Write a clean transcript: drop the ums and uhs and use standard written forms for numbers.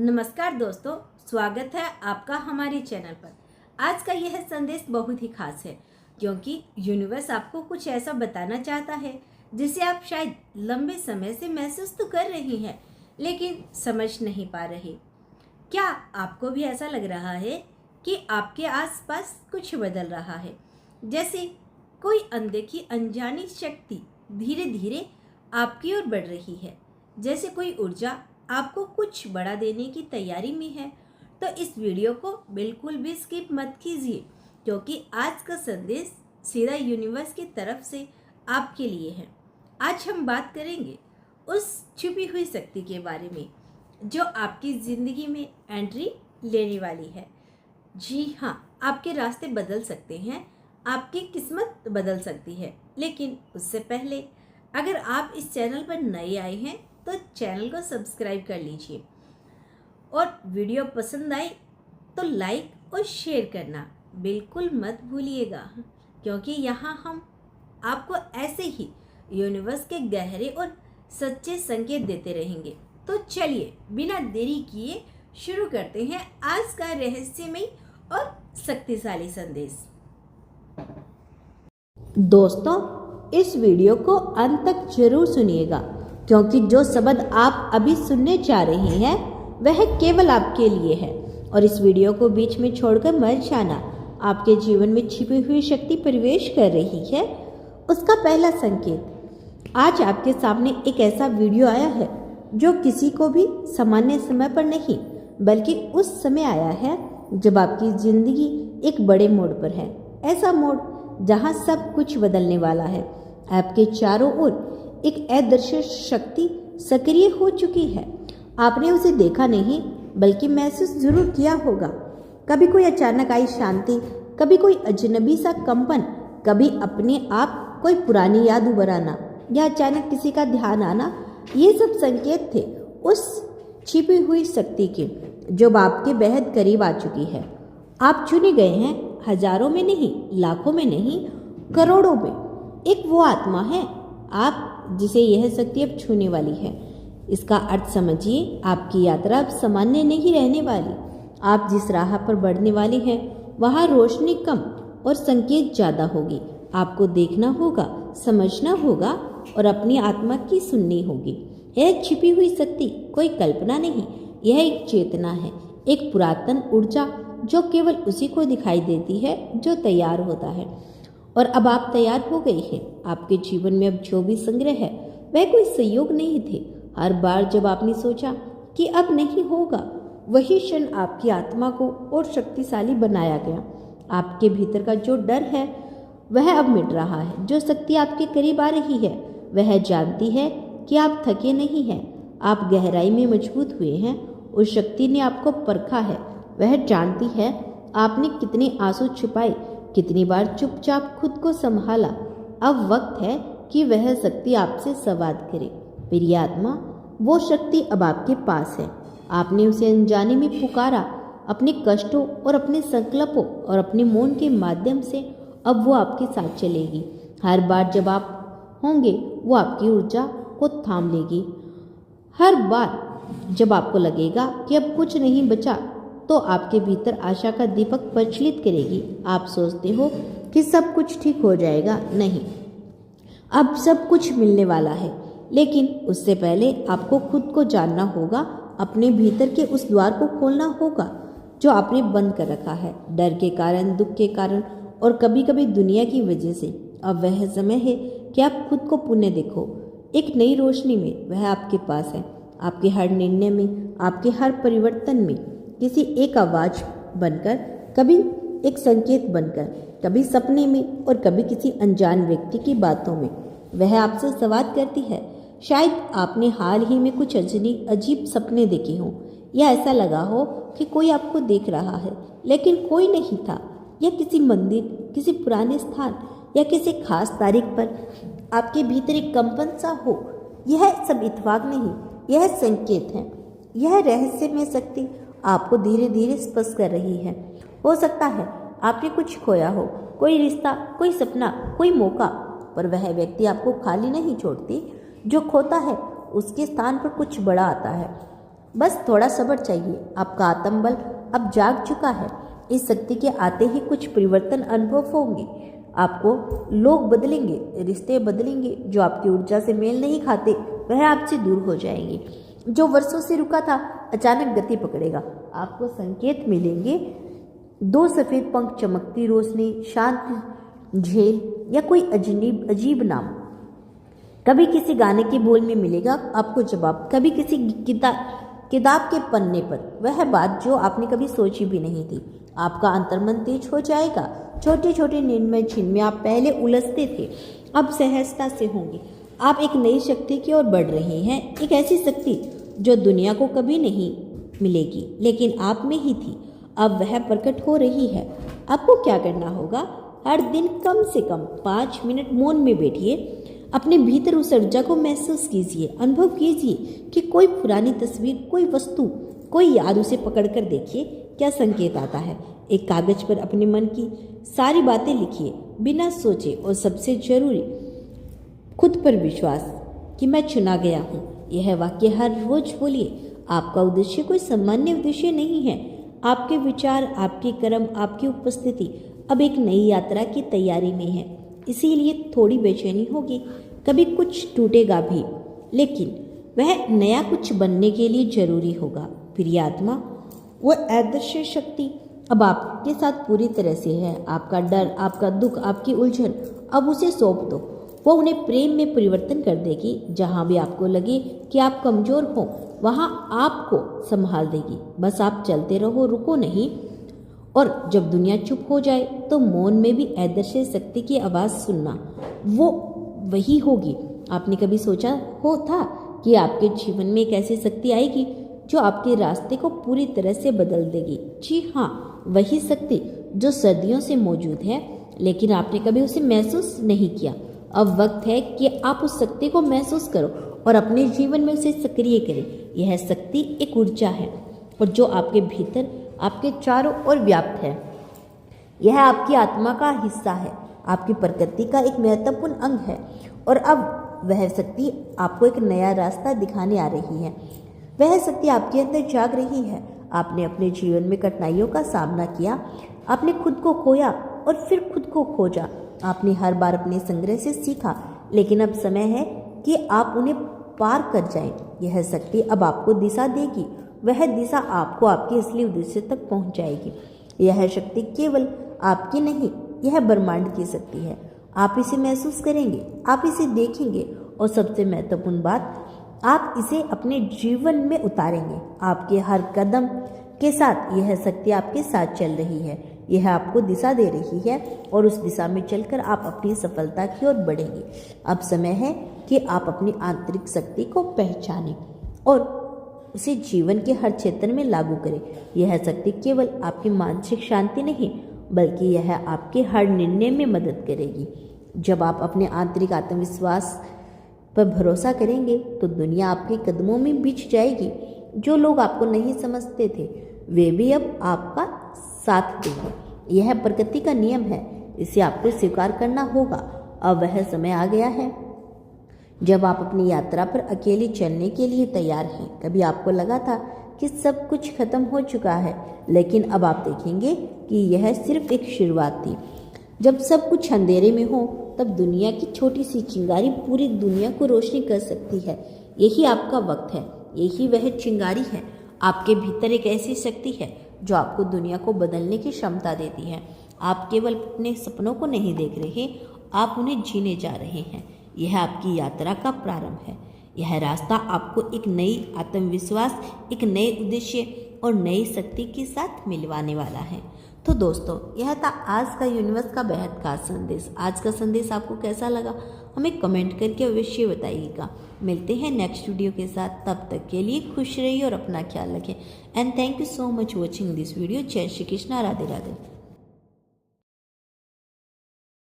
नमस्कार दोस्तों, स्वागत है आपका हमारे चैनल पर। आज का यह संदेश बहुत ही खास है क्योंकि यूनिवर्स आपको कुछ ऐसा बताना चाहता है जिसे आप शायद लंबे समय से महसूस तो कर रही हैं लेकिन समझ नहीं पा रहे। क्या आपको भी ऐसा लग रहा है कि आपके आसपास कुछ बदल रहा है, जैसे कोई अनदेखी अनजानी शक्ति धीरे धीरे आपकी ओर बढ़ रही है, जैसे कोई ऊर्जा आपको कुछ बड़ा देने की तैयारी में है? तो इस वीडियो को बिल्कुल भी स्किप मत कीजिए क्योंकि आज का संदेश सीधा यूनिवर्स की तरफ से आपके लिए है। आज हम बात करेंगे उस छुपी हुई शक्ति के बारे में जो आपकी ज़िंदगी में एंट्री लेने वाली है। जी हाँ, आपके रास्ते बदल सकते हैं, आपकी किस्मत बदल सकती है, लेकिन उससे पहले अगर आप इस चैनल पर नए आए हैं तो चैनल को सब्सक्राइब कर लीजिए और वीडियो पसंद आई तो लाइक और शेयर करना बिल्कुल मत भूलिएगा क्योंकि यहाँ हम आपको ऐसे ही यूनिवर्स के गहरे और सच्चे संकेत देते रहेंगे। तो चलिए बिना देरी किए शुरू करते हैं आज का रहस्यमयी और शक्तिशाली संदेश। दोस्तों, इस वीडियो को अंत तक जरूर सुनिएगा क्योंकि जो शब्द आप अभी सुनने जा रहे हैं वह केवल आपके लिए है और इस वीडियो को बीच में छोड़कर मत जाना। आपके जीवन में छिपी हुई शक्ति प्रवेश कर रही है, उसका पहला संकेत। आज आपके सामने एक ऐसा वीडियो आया है जो किसी को भी सामान्य समय पर नहीं बल्कि उस समय आया है जब आपकी जिंदगी एक बड़े मोड़ पर है। ऐसा मोड़ जहां सब कुछ बदलने वाला है। आपके चारों ओर एक अदृश्य शक्ति सक्रिय हो चुकी है। आपने उसे देखा नहीं बल्कि महसूस जरूर किया होगा। कभी कोई अचानक आई शांति, कभी कोई अजनबी सा कंपन, कभी अपने आप कोई पुरानी याद उभर आना या अचानक किसी का ध्यान आना। ये सब संकेत थे उस छिपी हुई शक्ति के जो आपके बेहद करीब आ चुकी है। आप चुने गए हैं, हजारों में नहीं, लाखों में नहीं, करोड़ों में। एक वो आत्मा है आप जिसे यह शक्ति अब छूने वाली है। इसका अर्थ समझिए, आपकी यात्रा अब सामान्य नहीं रहने वाली। आप जिस राह पर बढ़ने वाले हैं वहाँ रोशनी कम और संकेत ज़्यादा होगी। आपको देखना होगा, समझना होगा और अपनी आत्मा की सुननी होगी। यह छिपी हुई शक्ति कोई कल्पना नहीं, यह एक चेतना है, एक पुरातन ऊर्जा जो केवल उसी को दिखाई देती है जो तैयार होता है। और अब आप तैयार हो गई हैं। आपके जीवन में अब जो भी संग्रह है वह कोई संयोग नहीं थे। हर बार जब आपने सोचा कि अब नहीं होगा, वही क्षण आपकी आत्मा को और शक्तिशाली बनाया गया। आपके भीतर का जो डर है वह अब मिट रहा है। जो शक्ति आपके करीब आ रही है वह जानती है कि आप थके नहीं हैं, आप गहराई में मजबूत हुए हैं। उस शक्ति ने आपको परखा है, वह जानती है आपने कितने आंसू छुपाए, कितनी बार चुपचाप खुद को संभाला। अब वक्त है कि वह शक्ति आपसे संवाद करे। प्रिय आत्मा, वो शक्ति अब आपके पास है। आपने उसे अनजाने में पुकारा, अपने कष्टों और अपने संकल्पों और अपने मौन के माध्यम से अब वो आपके साथ चलेगी। हर बार जब आप होंगे वो आपकी ऊर्जा को थाम लेगी। हर बार जब आपको लगेगा कि अब कुछ नहीं बचा तो आपके भीतर आशा का दीपक प्रज्वलित करेगी। आप सोचते हो कि सब कुछ ठीक हो जाएगा, नहीं, अब सब कुछ मिलने वाला है। लेकिन उससे पहले आपको खुद को जानना होगा, अपने भीतर के उस द्वार को खोलना होगा जो आपने बंद कर रखा है, डर के कारण, दुख के कारण और कभी कभी दुनिया की वजह से। अब वह समय है कि आप खुद को पुनः देखो, एक नई रोशनी में। वह आपके पास है, आपके हर निर्णय में, आपके हर परिवर्तन में, किसी एक आवाज बनकर, कभी एक संकेत बनकर, कभी सपने में और कभी किसी अनजान व्यक्ति की बातों में वह आपसे संवाद करती है। शायद आपने हाल ही में कुछ अजीब सपने देखे हों या ऐसा लगा हो कि कोई आपको देख रहा है लेकिन कोई नहीं था, या किसी मंदिर, किसी पुराने स्थान या किसी खास तारीख पर आपके भीतर एक कंपन सा हो। यह सब इत्तेफाक नहीं, यह संकेत है। यह रहस्यमय शक्ति आपको धीरे धीरे स्पर्श कर रही है। हो सकता है आपने कुछ खोया हो, कोई रिश्ता, कोई सपना, कोई मौका, पर वह व्यक्ति आपको खाली नहीं छोड़ती। जो खोता है उसके स्थान पर कुछ बड़ा आता है। बस थोड़ा सब्र चाहिए। आपका आत्मबल अब जाग चुका है। इस शक्ति के आते ही कुछ परिवर्तन अनुभव होंगे। आपको लोग बदलेंगे, रिश्ते बदलेंगे। जो आपकी ऊर्जा से मेल नहीं खाते वह आपसे दूर हो जाएंगे। जो वर्षों से रुका था अचानक गति पकड़ेगा। आपको संकेत मिलेंगे, 2 सफ़ेद पंख, चमकती रोशनी, शांत झील या कोई अजीब नाम। कभी किसी गाने के बोल में मिलेगा आपको जवाब, कभी किसी किताब के पन्ने पर वह बात जो आपने कभी सोची भी नहीं थी। आपका अंतर्मन तेज हो जाएगा। छोटे छोटे निर्णय जिनमें आप पहले उलझते थे अब सहजता से होंगे। आप एक नई शक्ति की ओर बढ़ रहे हैं, एक ऐसी शक्ति जो दुनिया को कभी नहीं मिलेगी लेकिन आप में ही थी। अब वह प्रकट हो रही है। आपको क्या करना होगा, हर दिन कम से कम 5 मिनट मौन में बैठिए। अपने भीतर उस ऊर्जा को महसूस कीजिए, अनुभव कीजिए कि कोई पुरानी तस्वीर, कोई वस्तु, कोई याद, उसे पकड़ कर देखिए क्या संकेत आता है। एक कागज पर अपने मन की सारी बातें लिखिए बिना सोचे, और सबसे जरूरी खुद पर विश्वास कि मैं चुना गया हूँ। यह वाक्य हर रोज बोलिए। आपका उद्देश्य कोई सामान्य उद्देश्य नहीं है। आपके विचार, आपके कर्म, आपकी उपस्थिति अब एक नई यात्रा की तैयारी में है। इसीलिए थोड़ी बेचैनी होगी, कभी कुछ टूटेगा भी, लेकिन वह नया कुछ बनने के लिए जरूरी होगा। प्रिय आत्मा, वह अदृश्य शक्ति अब आपके साथ पूरी तरह से है। आपका डर, आपका दुख, आपकी उलझन अब उसे सौंप दो। वो उन्हें प्रेम में परिवर्तन कर देगी। जहाँ भी आपको लगे कि आप कमज़ोर हो वहाँ आपको संभाल देगी। बस आप चलते रहो, रुको नहीं। और जब दुनिया चुप हो जाए तो मौन में भी अदृश्य शक्ति की आवाज़ सुनना, वो वही होगी। आपने कभी सोचा हो था कि आपके जीवन में एक ऐसी शक्ति आएगी जो आपके रास्ते को पूरी तरह से बदल देगी? जी हाँ, वही शक्ति जो सदियों से मौजूद है लेकिन आपने कभी उसे महसूस नहीं किया। अब वक्त है कि आप उस शक्ति को महसूस करो और अपने जीवन में उसे सक्रिय करें। यह शक्ति एक ऊर्जा है और जो आपके भीतर, आपके चारों ओर व्याप्त है। यह आपकी आत्मा का हिस्सा है, आपकी प्रकृति का एक महत्वपूर्ण अंग है। और अब वह शक्ति आपको एक नया रास्ता दिखाने आ रही है। वह शक्ति आपके अंदर जाग रही है। आपने अपने जीवन में कठिनाइयों का सामना किया, आपने खुद को खोया और फिर खुद को खोजा। आपने हर बार अपने संग्रह से सीखा, लेकिन अब समय है कि आप उन्हें पार कर जाएं। यह शक्ति अब आपको दिशा देगी। वह दिशा आपको आपके असली उद्देश्य तक पहुंचाएगी। यह शक्ति केवल आपकी नहीं, यह ब्रह्मांड की शक्ति है। आप इसे महसूस करेंगे, आप इसे देखेंगे और सबसे महत्वपूर्ण बात, आप इसे अपने जीवन में उतारेंगे। आपके हर कदम के साथ यह शक्ति आपके साथ चल रही है। यह आपको दिशा दे रही है और उस दिशा में चलकर आप अपनी सफलता की ओर बढ़ेंगे। अब समय है कि आप अपनी आंतरिक शक्ति को पहचानें और उसे जीवन के हर क्षेत्र में लागू करें। यह शक्ति केवल आपकी मानसिक शांति नहीं, बल्कि यह आपके हर निर्णय में मदद करेगी। जब आप अपने आंतरिक आत्मविश्वास पर भरोसा करेंगे तो दुनिया आपके कदमों में बिछ जाएगी। जो लोग आपको नहीं समझते थे वे भी अब आपका साथ देंगे। यह प्रकृति का नियम है, इसे आपको स्वीकार करना होगा। अब वह समय आ गया है जब आप अपनी यात्रा पर अकेले चलने के लिए तैयार हैं। कभी आपको लगा था कि सब कुछ खत्म हो चुका है, लेकिन अब आप देखेंगे कि यह सिर्फ एक शुरुआत थी। जब सब कुछ अंधेरे में हो तब दुनिया की छोटी सी चिंगारी पूरी दुनिया को रोशनी कर सकती है। यही आपका वक्त है, यही वह चिंगारी है। आपके भीतर एक ऐसी शक्ति है जो आपको दुनिया को बदलने की क्षमता देती है। आप केवल अपने सपनों को नहीं देख रहे, आप उन्हें जीने जा रहे हैं। यह आपकी यात्रा का प्रारंभ है। यह रास्ता आपको एक नई आत्मविश्वास, एक नए उद्देश्य और नई शक्ति के साथ मिलवाने वाला है। तो दोस्तों, यह था आज का यूनिवर्स का बेहद खास संदेश। आज का संदेश आपको कैसा लगा हमें कमेंट करके अवश्य बताइएगा। मिलते हैं नेक्स्ट वीडियो के साथ, तब तक के लिए खुश रहिए और अपना ख्याल रखें। And thank you so much watching this video. जय श्री कृष्णा, राधे राधे।